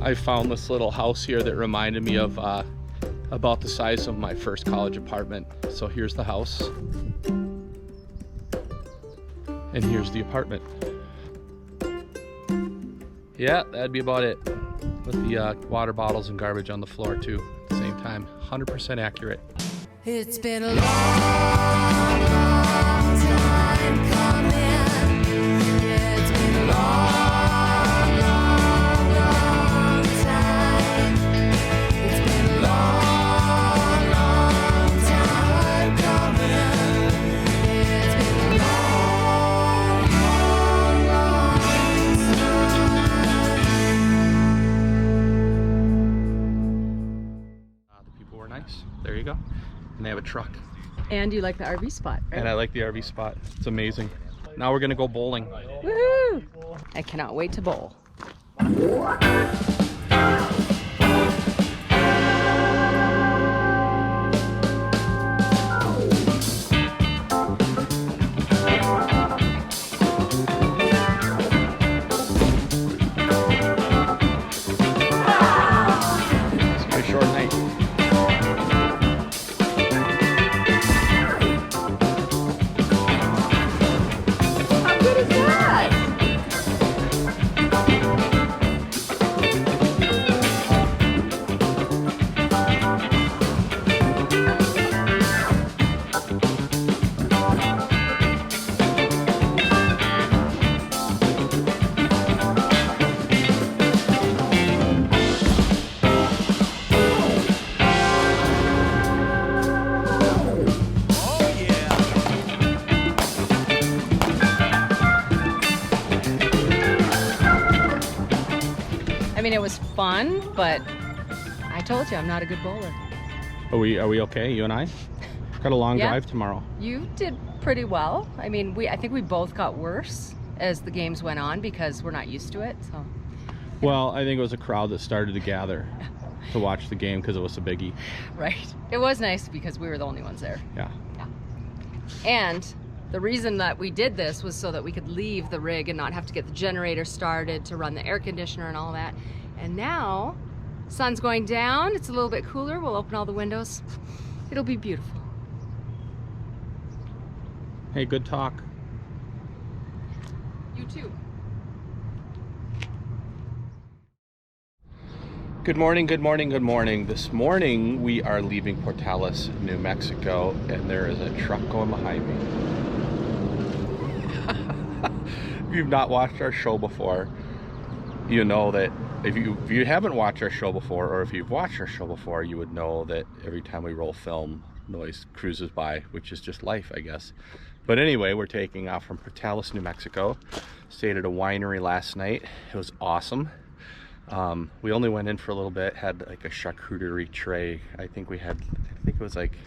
I found this little house here that reminded me of about the size of my first college apartment. So here's the house. And here's the apartment. Yeah, that'd be about it. With the water bottles and garbage on the floor too at the same time. 100% accurate. It's been a long, long time coming. It's been a long, long, long time. It's been a long, long time coming. It's been a long, long, long time. The people were nice. There you go. And they have a truck. And you like the RV spot, right? And I like the RV spot. It's amazing. Now we're gonna go bowling. Woohoo! I cannot wait to bowl. It's my short night. How good is that? I mean, it was fun, but I told you I'm not a good bowler. Are we okay, you and I? Got a long Yeah. drive tomorrow. You did pretty well. I mean, I think we both got worse as the games went on because we're not used to it. So, Well, I think it was a crowd that started to gather to watch the game because it was a biggie. right. It was nice because we were the only ones there. Yeah. And the reason that we did this was so that we could leave the rig and not have to get the generator started to run the air conditioner and all that. And now, sun's going down. It's a little bit cooler. We'll open all the windows. It'll be beautiful. Hey, good talk. You too. Good morning, good morning, good morning. This morning we are leaving Portales, New Mexico, and there is a truck going behind me. If you've not watched our show before, you know that if you haven't watched our show before, or if you've watched our show before, you would know that every time we roll film, noise cruises by, which is just life, I guess. But anyway, we're taking off from Portales, New Mexico. Stayed at a winery last night. It was awesome. We only went in for a little bit, had like a charcuterie tray. I think it was like,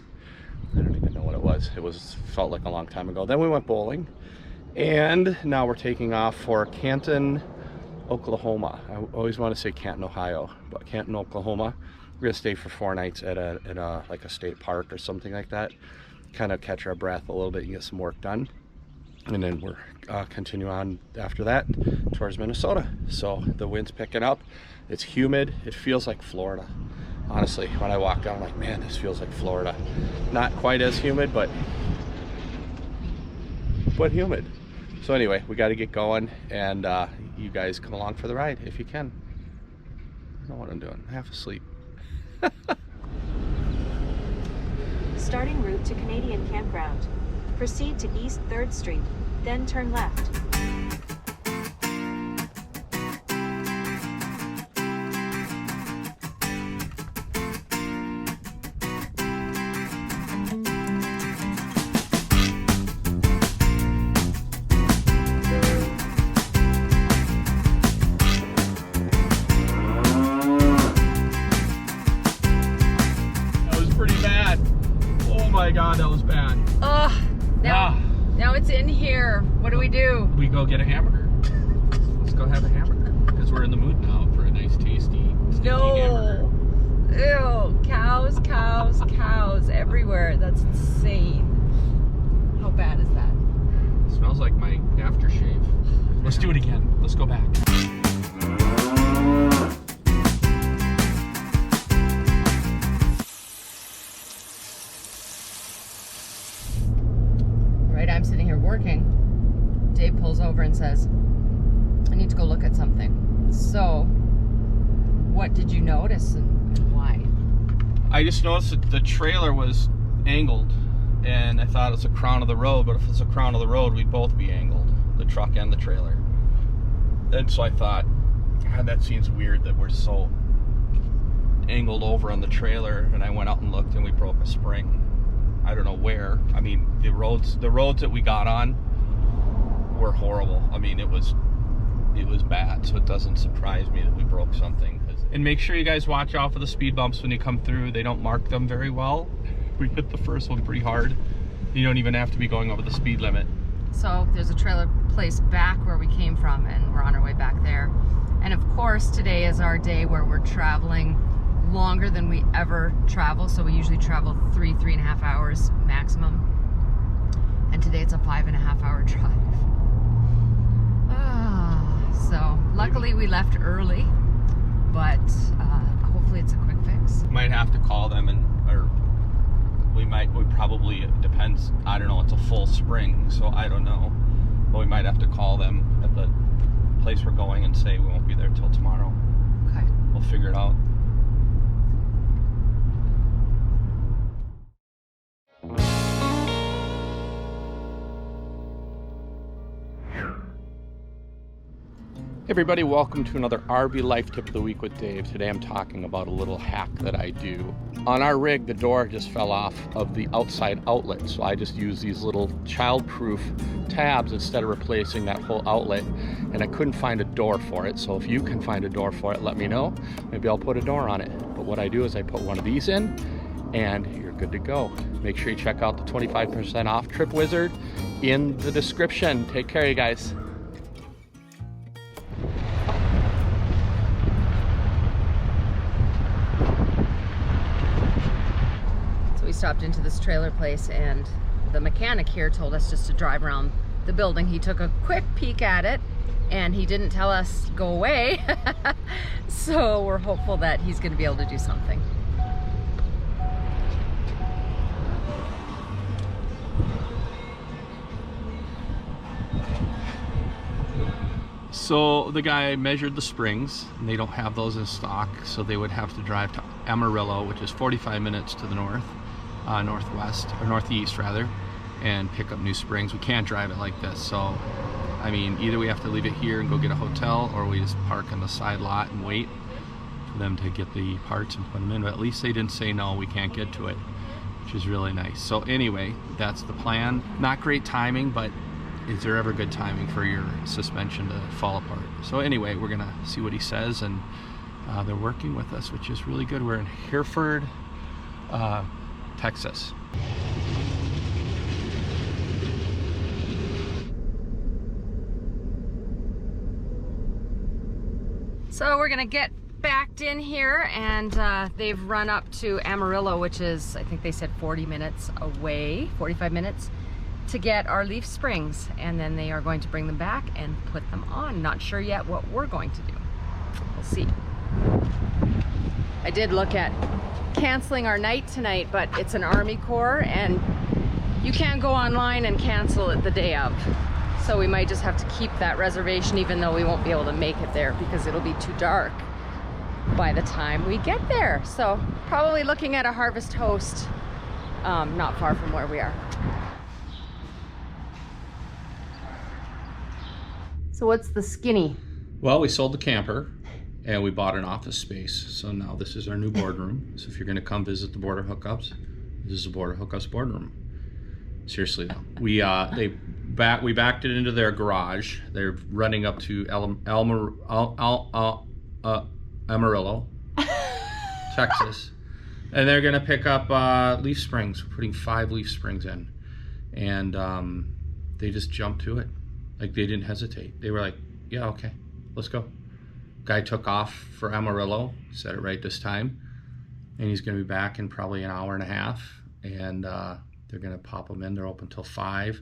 I don't even know what it was. Felt like a long time ago. Then we went bowling, and now we're taking off for Canton, Oklahoma. I always want to say Canton, Ohio, but Canton, Oklahoma. We're gonna stay for 4 nights at a like a state park or something like that. Kind of catch our breath a little bit and get some work done. And then we're continue on after that towards Minnesota. So the wind's picking up. It's humid. It feels like Florida. Honestly, when I walk down, I'm like, man, this feels like Florida. Not quite as humid, but humid. So anyway, we got to get going, and you guys come along for the ride if you can. I don't know what I'm doing. I'm half asleep. Starting route to Canadian Campground. Proceed to East 3rd Street, then turn left. That was pretty bad. Oh my God, that was bad. Ugh. Now it's in here. What do? We go get a hamburger. Let's go have a hamburger because we're in the mood now for a nice, tasty, stinky hamburger. Ew. Cows everywhere. That's insane. How bad is that? It smells like my aftershave. Let's do it again. Let's go back. says, I need to go look at something. So, what did you notice and why? I just noticed that the trailer was angled, and I thought it's a crown of the road, but if it's a crown of the road, we'd both be angled, the truck and the trailer. And so I thought, God, that seems weird that we're so angled over on the trailer, and I went out and looked, and we broke a spring. I don't know where. I mean, the roads that we got on were horrible. I mean, it was bad, so it doesn't surprise me that we broke something. And make sure you guys watch out for the speed bumps when you come through. They don't mark them very well. We hit the first one pretty hard. You don't even have to be going over the speed limit. So there's a trailer place back where we came from, and we're on our way back there. And of course, today is our day where we're traveling longer than we ever travel. So we usually travel 3.5 hours maximum. And today it's a 5.5 hour drive. So luckily we left early, but hopefully it's a quick fix. Might have to call them, it depends. I don't know, it's a full spring, so I don't know. But we might have to call them at the place we're going and say we won't be there till tomorrow. Okay. We'll figure it out. Hey everybody, welcome to another RV Life Tip of the Week with Dave. Today I'm talking about a little hack that I do. On our rig, the door just fell off of the outside outlet, so I just use these little child-proof tabs instead of replacing that whole outlet, and I couldn't find a door for it. So if you can find a door for it, let me know. Maybe I'll put a door on it. But what I do is I put one of these in, and you're good to go. Make sure you check out the 25% off Trip Wizard in the description. Take care, you guys. We stopped into this trailer place, and the mechanic here told us just to drive around the building. He took a quick peek at it, and he didn't tell us go away. So we're hopeful that he's going to be able to do something. So the guy measured the springs, and they don't have those in stock, so they would have to drive to Amarillo, which is 45 minutes to the northeast rather, and pick up new springs. We can't drive it like this, so I mean, either we have to leave it here and go get a hotel, or we just park on the side lot and wait for them to get the parts and put them in. But at least they didn't say no, we can't get to it, which is really nice. So anyway, that's the plan. Not great timing, but is there ever good timing for your suspension to fall apart? So anyway, we're gonna see what he says, and they're working with us, which is really good. We're in Hereford, Texas. So we're gonna get backed in here, and they've run up to Amarillo, which is, I think they said 40 minutes away, 45 minutes, to get our leaf springs, and then they are going to bring them back and put them on. Not sure yet what we're going to do. We'll see. I did look at canceling our night tonight, but it's an Army Corps, and you can't go online and cancel it the day of. So we might just have to keep that reservation, even though we won't be able to make it there because it'll be too dark by the time we get there. So probably looking at a Harvest Host, not far from where we are. So what's the skinny? Well, we sold the camper and we bought an office space. So now this is our new boardroom. So if you're gonna come visit the Border Hookups, this is the Border Hookups boardroom. Seriously though, we backed it into their garage. They're running up to Amarillo, Texas, and they're gonna pick up leaf springs. We're putting 5 leaf springs in, and they just jumped to it. Like, they didn't hesitate. They were like, yeah, okay, let's go. Guy took off for Amarillo, said it right this time, and he's gonna be back in probably an hour and a half, and they're gonna pop them in. They're open till 5.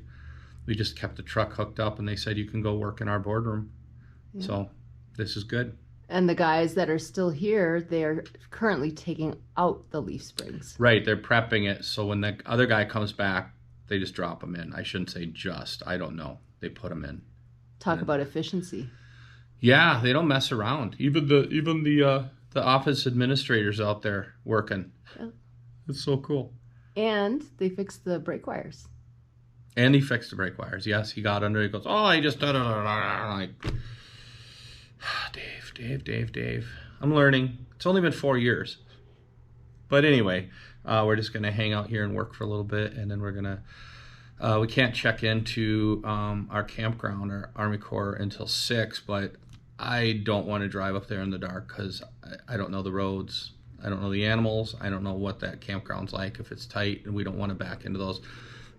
We just kept the truck hooked up, and they said you can go work in our boardroom. Yeah. So this is good. And the guys that are still here, they're currently taking out the leaf springs. Right, they're prepping it, so when the other guy comes back, they just drop them in. I shouldn't say just, I don't know. They put them in. Talk about efficiency. Yeah, they don't mess around. Even the office administrators out there working. Yeah. It's so cool. And they fixed the brake wires. And he fixed the brake wires. Yes, he got under. He goes, oh, I just I'm like, Dave. I'm learning. It's only been 4 years. But anyway, we're just gonna hang out here and work for a little bit, and then we're gonna. We can't check into our campground or Army Corps until 6, but I don't want to drive up there in the dark because I don't know the roads. I don't know the animals. I don't know what that campground's like, if it's tight, and we don't want to back into those.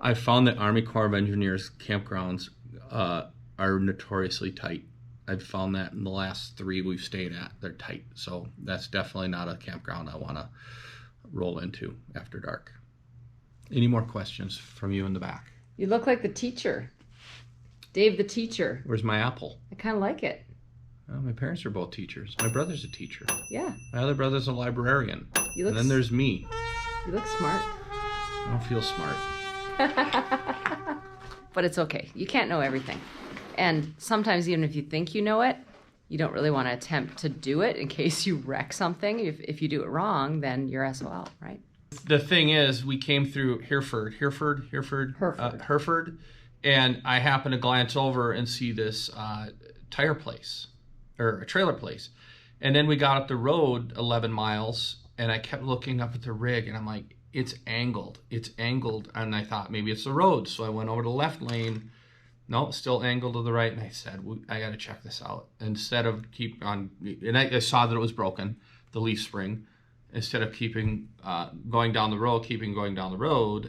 I found that Army Corps of Engineers campgrounds are notoriously tight. I've found that in the last 3 we've stayed at. They're tight. So that's definitely not a campground I want to roll into after dark. Any more questions from you in the back? You look like the teacher. Dave the teacher. Where's my apple? I kind of like it. Well, my parents are both teachers. My brother's a teacher. Yeah. My other brother's a librarian. You look And then there's me. You look smart. I don't feel smart. But it's okay. You can't know everything. And sometimes even if you think you know it, you don't really want to attempt to do it in case you wreck something. If you do it wrong, then you're SOL, right? The thing is, we came through Hereford, and I happened to glance over and see this tire place, or a trailer place. And then we got up the road 11 miles, and I kept looking up at the rig, and I'm like, it's angled, and I thought maybe it's the road. So I went over to the left lane. No, still angled to the right, and I said, I got to check this out. Instead of keep on, and I saw that it was broken, the leaf spring. Instead of going down the road,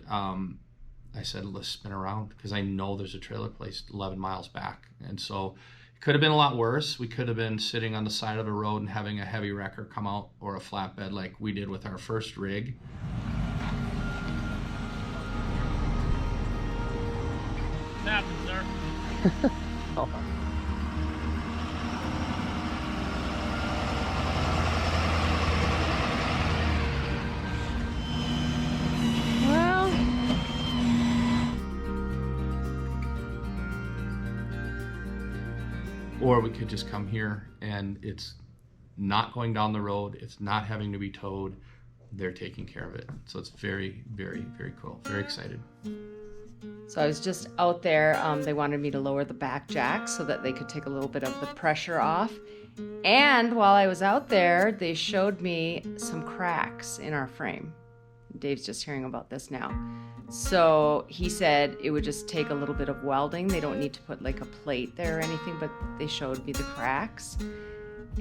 I said, let's spin around, because I know there's a trailer place 11 miles back. And so it could have been a lot worse. We could have been sitting on the side of a road and having a heavy wrecker come out, or a flatbed like we did with our first rig. What's happening, sir? Oh. Well, Or we could just come here and it's not going down the road. It's not having to be towed. They're taking care of it. So it's very, very, very cool. Very excited. so I was just out there. They wanted me to lower the back jack so that they could take a little bit of the pressure off. And while I was out there, they showed me some cracks in our frame. Dave's just hearing about this now. So he said it would just take a little bit of welding. They don't need to put like a plate there or anything, but they showed me the cracks,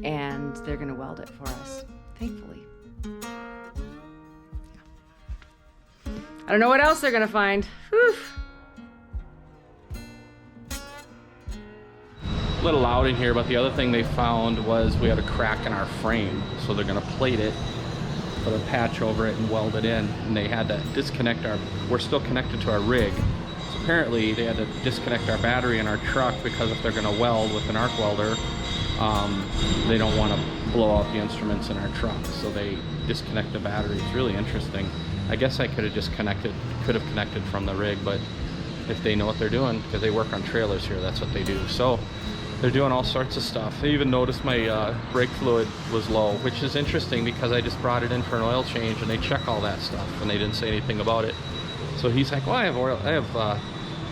and they're gonna weld it for us, thankfully. Yeah. I don't know what else they're gonna find. Whew. A little loud in here, but the other thing they found was we had a crack in our frame. So they're gonna plate it, put a patch over it and weld it in. And they had to disconnect we're still connected to our rig. So apparently they had to disconnect our battery in our truck, because if they're gonna weld with an arc welder, they don't wanna blow out the instruments in our truck. So they disconnect the battery. It's really interesting. I guess I could have connected from the rig, but if they know what they're doing, because they work on trailers here, that's what they do. So they're doing all sorts of stuff. I even noticed my brake fluid was low, which is interesting because I just brought it in for an oil change, and they check all that stuff, and they didn't say anything about it. So he's like, well, I have oil, I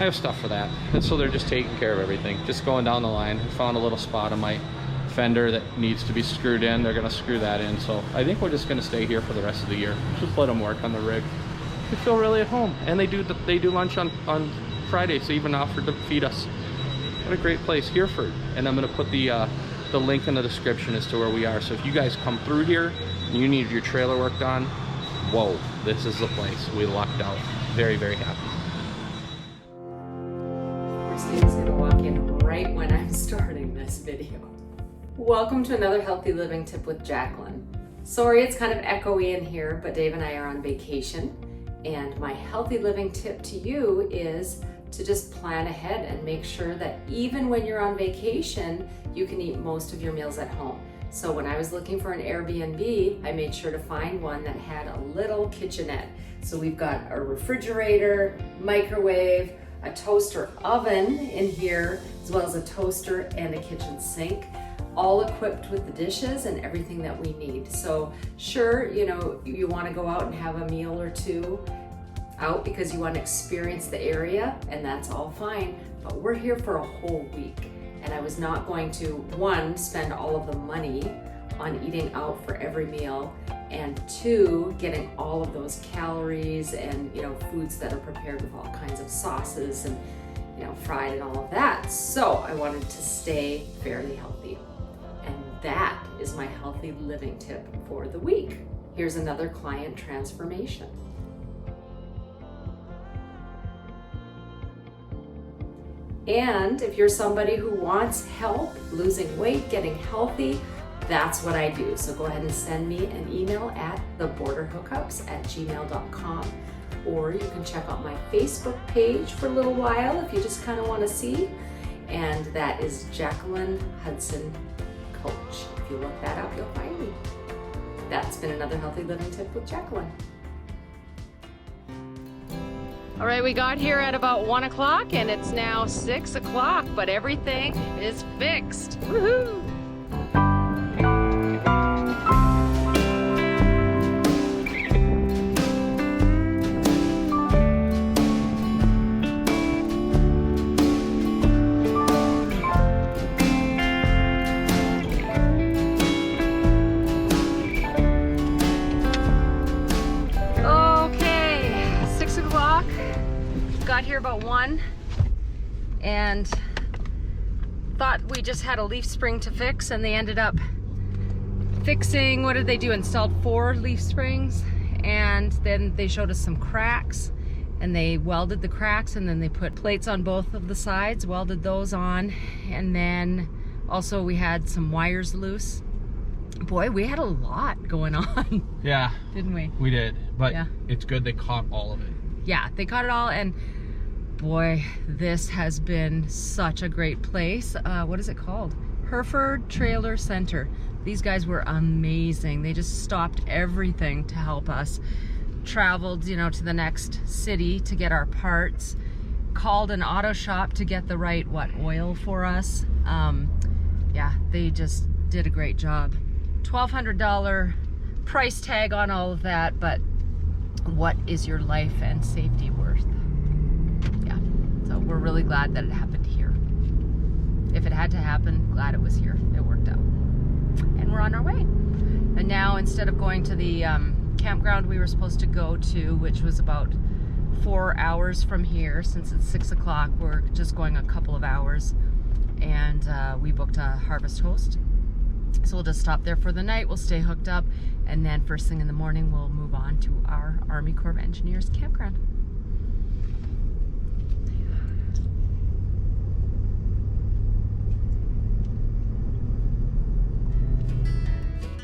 have stuff for that. And so they're just taking care of everything, just going down the line. I found a little spot on my fender that needs to be screwed in. They're gonna screw that in. So I think we're just gonna stay here for the rest of the year. Just let them work on the rig. We feel really at home, and they do lunch on Friday, so even offered to feed us. What a great place, Hereford. And I'm gonna put the link in the description as to where we are. So if you guys come through here and you need your trailer worked on, whoa, this is the place. We lucked out. Very, very happy. Christine's gonna walk in right when I'm starting this video. Welcome to another healthy living tip with Jacqueline. Sorry it's kind of echoey in here, but Dave and I are on vacation. And my healthy living tip to you is to just plan ahead and make sure that even when you're on vacation, you can eat most of your meals at home. So when I was looking for an Airbnb, I made sure to find one that had a little kitchenette. So we've got a refrigerator, microwave, a toaster oven in here, as well as a toaster and a kitchen sink, all equipped with the dishes and everything that we need. So sure, you know, you want to go out and have a meal or two out because you want to experience the area, and that's all fine, but we're here for a whole week, and I was not going to, one, spend all of the money on eating out for every meal, and two, getting all of those calories and, you know, foods that are prepared with all kinds of sauces and, you know, fried and all of that. So I wanted to stay fairly healthy. And that is my healthy living tip for the week. Here's another client transformation. And if you're somebody who wants help losing weight, getting healthy, that's what I do. So go ahead and send me an email at theborderhookups@gmail.com, or you can check out my Facebook page for a little while if you just kind of want to see. And that is Jacqueline Hudson Coach. If you look that up, you'll find me. That's been another healthy living tip with Jacqueline. All right, we got here at about 1 o'clock and it's now 6 o'clock, but everything is fixed. Woohoo! Got here about 1 and thought we just had a leaf spring to fix, and they ended up fixing, what did they do? Installed 4 leaf springs, and then they showed us some cracks, and they welded the cracks, and then they put plates on both of the sides, welded those on, and then also we had some wires loose. Boy, we had a lot going on. Yeah. Didn't we? We did, but yeah, it's good they caught all of it. Yeah, they caught it all, and boy, this has been such a great place. What is it called? Hereford Trailer Center. These guys were amazing. They just stopped everything to help us. Traveled, you know, to the next city to get our parts. Called an auto shop to get the right, oil for us. Yeah, they just did a great job. $1,200 price tag on all of that, but what is your life and safety worth? Yeah, so we're really glad that it happened here. If it had to happen, glad it was here. It worked out. And we're on our way. And now, instead of going to the campground we were supposed to go to, which was about 4 hours from here, since it's 6 o'clock, we're just going a couple of hours. And we booked a Harvest Host. So we'll just stop there for the night, we'll stay hooked up, and then first thing in the morning we'll move on to our Army Corps of Engineers campground.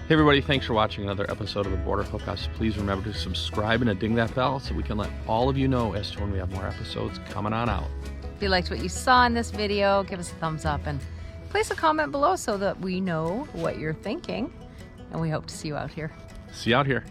Hey everybody, thanks for watching another episode of the Border Hookups. Please remember to subscribe and ding that bell so we can let all of you know as to when we have more episodes coming on out. If you liked what you saw in this video, give us a thumbs up and place a comment below so that we know what you're thinking. And we hope to see you out here. See you out here.